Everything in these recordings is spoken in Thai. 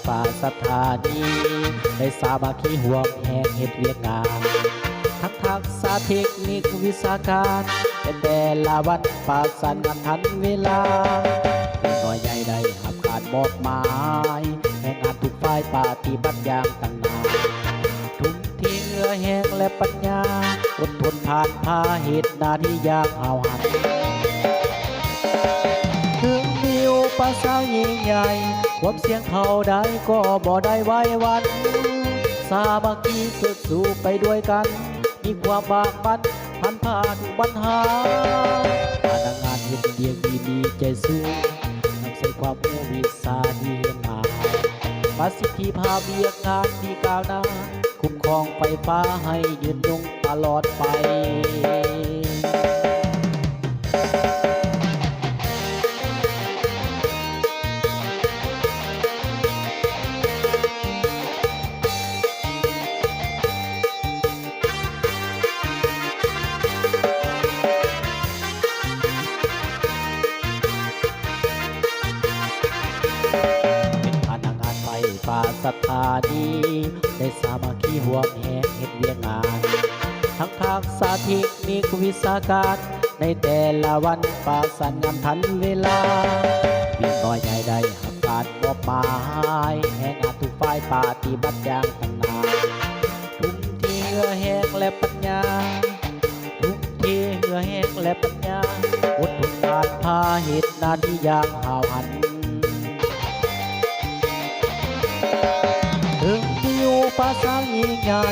ฝ่าสถานีได้สามัคคีห่วงแหงเหตุเวียกงานทั้งทักษะเทคนิควิชาการแต่ละวันประสานงานทันเวลาน้อยใหญ่ได้หับการมอบหมายแห่งงานทุกฝ่ายปฏิบัติอย่างตั้งนานทุ่มเทเหงื่อแห้งและปัญญาอดทนผ่านพาเหตุหน้าที่ยากเอาหันถึงมีอุปสรรคยิ่งใหญ่ความเสี่ยงเท่าใดก็บ่ได้ไว้วันสามัคคีสุดสู้ไปด้วยกันมีความบากบั่นผ่านทุกปัญหาพนักงานเห็นเดียงดีใจสู้นำใส่ความรู้วิชาที่เรียนมาประสิทธิภาพเวียกงานที่ก้าวหน้าคุ้มครองไฟฟ้าให้ยืนยงตลอดไปพนักงานไฟฟ้าสถานีได้สามัคคีห่วงแหงเหตุเวียกงานทั้งทักษะเทคนิควิชาการในแต่ละวันประสานงานทันเวลาวิ่งน้อยใหญ่ได้หักการมอบหมายแห่งงานทุกฝ่ายปฏิบัติอย่างตั้งนานทุ่มเทเหงื่อแห้งและปัญญาทุ่มเทเหงื่อแห้งและปัญญาอดทนผ่านพาเหตุหน้าที่อย่างหาวหันถึงมีอุปสรรคยิ่งใหญ่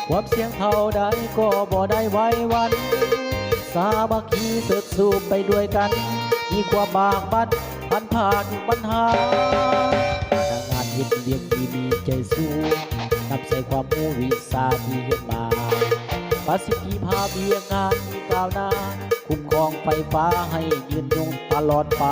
ความเสี่ยงเท่าใดก็บ่ได้ไว้วันสามัคคีเสริมสู้ไปด้วยกันมีความบากบั่นผ่านทุกปัญหาพนักงานเห็นเรียกดีใจสู้นำใส่ความรู้วิชาที่เรียนมาประสิทธิภาพเวียกงานที่ก้าวหน้าคุ้มครองไฟฟ้าให้ยืนยงตลอดไป